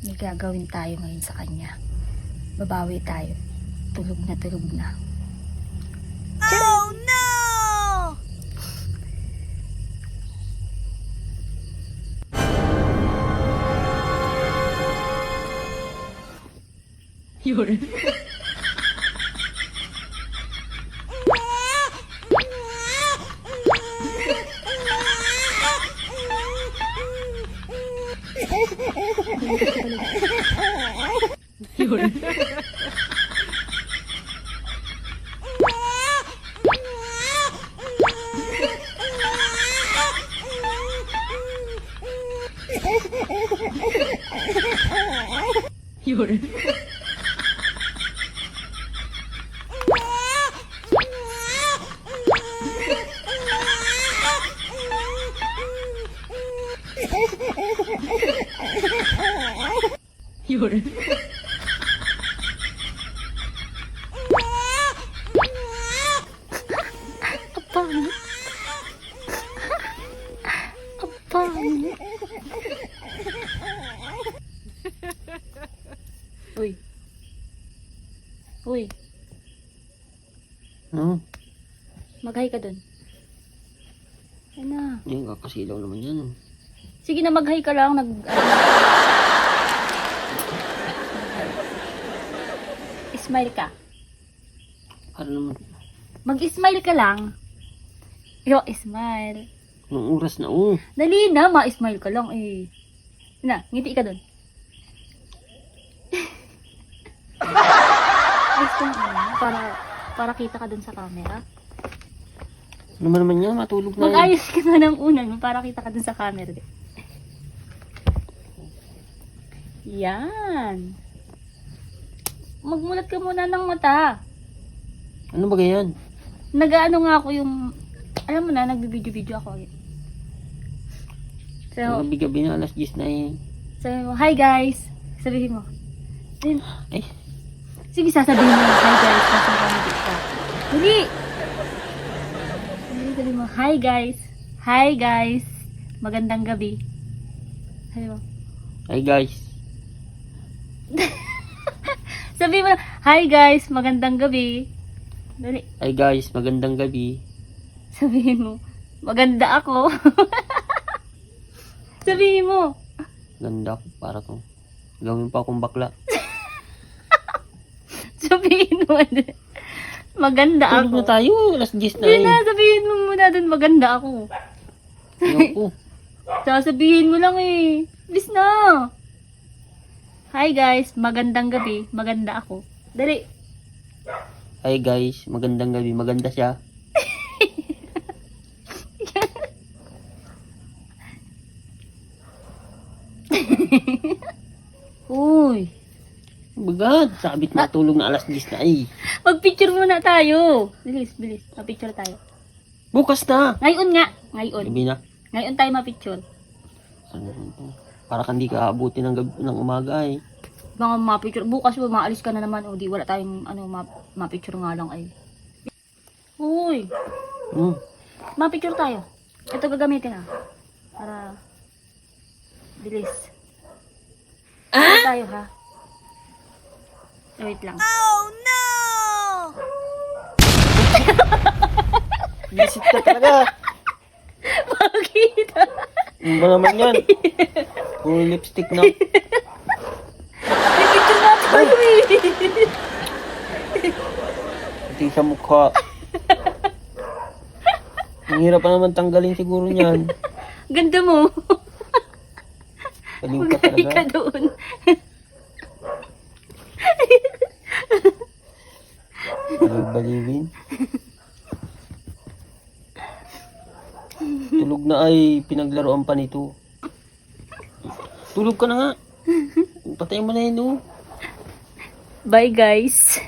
May gagawin tayo ngayon sa kanya. Babawi tayo. Tulog na tulog na. Oh no! Yun. Yun. Yun. Yun. Apang. Apang. Uy. Uy. No? Mag-hi ka dun. Yan na. Yan, kakasilaw naman yan. Sige na, mag-hi ka lang. Smile ka. Para naman, Mag-smile ka lang. Yo, smile. nung oras na, oh. Dali na, ma-smile ka lang eh. Yan na, ngiti ka dun. Ayos ka na, para kita ka dun sa camera. Ano ba naman yan? Matulog na yan. Mag-ayos ka na ng unan para kita ka dun sa camera. Yan. Magmulat ka muna ng mata. Ano ba ganyan? Nag-ano nga ako yung, alam mo na, nagbibideo-video ako. So, Gabi-gabi na, alas 10 na eh. sabi mo, hi guys. Sabihin mo. Then, Ay, sige, sasabihin mo, hi guys. Sasabihin ka. Dali. Sabihin mo, hi guys. Hi guys. Magandang gabi. Sabi mo. hi guys. Sabihin mo, hi guys. Magandang gabi. Dali. Hi guys, magandang gabi. Sabihin mo, maganda ako. Sabihin mo. Ganda ko para to. Gawin pa akong bakla. Sabihin mo, maganda Tulog ako. na tayo, alas 10 na Yun na, eh. sabihin mo muna dun, maganda ako. Ayoko. Sasabihin mo lang eh. Bis na. Hi guys, magandang gabi. Maganda ako. Dali. Hi guys, magandang gabi. Maganda siya. Uy. Bagad, sabit matulog na alas 10 na eh. Mag-picture muna tayo. Bilis, bilis. Ma-picture tayo. Bukas na. Ngayon nga. Ngayon. Gabi na. Ngayon tayo ma-picture. Para hindi ka abutin ng, ng umaga eh. Mga ma-picture. Bukas ba maalis ka na naman. O di wala tayong ano, ma-picture nga lang ay. Uy. Ma-picture tayo. Ito gagamitin para bilis. Ano tayo ha? Wait lang. Oh no! Visit ka talaga. Bakit? Ano ba naman yan? Puro lipstick na. May picture na tayo eh. Pati sa mukha. Ang hirap pa naman tanggalin siguro niyan. Ganda mo. Galing ka Magaling ka talaga. doon. Baliwin. Tulog na ay pinaglaruan pa nito. Tulog ka na nga. Patayin mo na yun, oh. Bye guys.